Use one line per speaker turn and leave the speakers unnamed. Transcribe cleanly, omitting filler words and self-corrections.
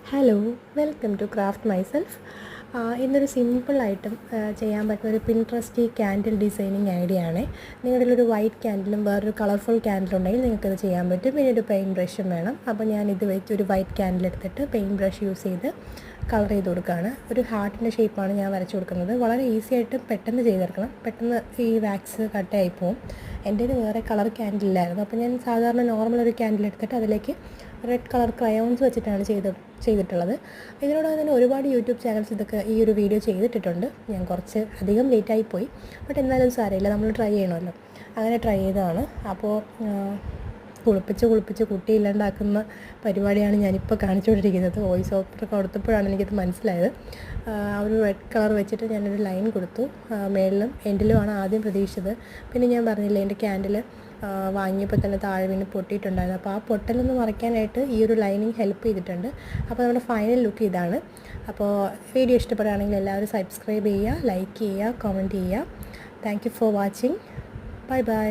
Hello, welcome to craft myself. ഇന്നൊരു സിമ്പിളായിട്ടും ചെയ്യാൻ പറ്റുന്ന ഒരു പിൻട്രസ്റ്റി ക്യാൻഡിൽ ഡിസൈനിങ് ഐഡിയ ആണ്. നിങ്ങളുടെ ഒരു വൈറ്റ് ക്യാൻഡിലും വേറൊരു കളർഫുൾ ക്യാൻഡിലും ഉണ്ടെങ്കിൽ നിങ്ങൾക്കത് ചെയ്യാൻ പറ്റും. പിന്നെ ഒരു പെയിൻറ്റ് ബ്രഷും വേണം. അപ്പോൾ ഞാനിത് വെച്ച് ഒരു വൈറ്റ് ക്യാൻഡിൽ എടുത്തിട്ട് പെയിൻറ്റ് ബ്രഷ് യൂസ് ചെയ്ത് കളർ ചെയ്ത് കൊടുക്കുകയാണ്. ഒരു ഹാർട്ടിൻ്റെ ഷേപ്പാണ് ഞാൻ വരച്ചു കൊടുക്കുന്നത്. വളരെ ഈസി ആയിട്ട് പെട്ടെന്ന് ചെയ്തെടുക്കണം. പെട്ടെന്ന് ഈ വാക്സ് കട്ടായി പോകും. എൻ്റെ വേറെ കളർ ക്യാൻഡിലായിരുന്നു. അപ്പോൾ ഞാൻ സാധാരണ നോർമൽ ഒരു ക്യാൻഡിൽ എടുത്തിട്ട് അതിലേക്ക് റെഡ് കളർ ക്രയോൺസ് വെച്ചിട്ടാണ് ചെയ്തിട്ടുള്ളത്. ഇതിനോടൊപ്പം തന്നെ ഒരുപാട് യൂട്യൂബ് ചാനൽസ് ഇതൊക്കെ ഈ ഒരു വീഡിയോ ചെയ്തിട്ടിട്ടുണ്ട്. ഞാൻ കുറച്ച് അധികം ലേറ്റായിപ്പോയി, ബട്ട് എന്നാലും സാരമില്ല, നമ്മൾ ട്രൈ ചെയ്യണമല്ലോ. അങ്ങനെ ട്രൈ ചെയ്തതാണ്. അപ്പോൾ കുളിപ്പിച്ച് കുട്ടിയില്ലാണ്ടാക്കുന്ന പരിപാടിയാണ് ഞാനിപ്പോൾ കാണിച്ചുകൊണ്ടിരിക്കുന്നത്. വോയിസ് ഓവർ കൊടുത്തപ്പോഴാണ് എനിക്കത് മനസ്സിലായത്. ഒരു റെഡ് കളർ വെച്ചിട്ട് ഞാനൊരു ലൈൻ കൊടുത്തു. മേളിലും എൻഡിലുമാണ് ആദ്യം പ്രതീക്ഷിച്ചത്. പിന്നെ ഞാൻ പറഞ്ഞില്ലേ, എൻ്റെ ക്യാൻഡിൽ വാങ്ങിയപ്പോൾ തന്നെ താഴെ വീണ് പൊട്ടിയിട്ടുണ്ടായിരുന്നു. അപ്പോൾ ആ പൊട്ടലൊന്ന് മറയ്ക്കാനായിട്ട് ഈ ഒരു ലൈനിങ് ഹെൽപ്പ് ചെയ്തിട്ടുണ്ട്. അപ്പോൾ നമ്മുടെ ഫൈനൽ ലുക്ക് ഇതാണ്. അപ്പോൾ വീഡിയോ ഇഷ്ടപ്പെടുകയാണെങ്കിൽ എല്ലാവരും സബ്സ്ക്രൈബ് ചെയ്യുക, ലൈക്ക് ചെയ്യുക, കമൻറ്റ് ചെയ്യുക. Thank you for watching. Bye bye.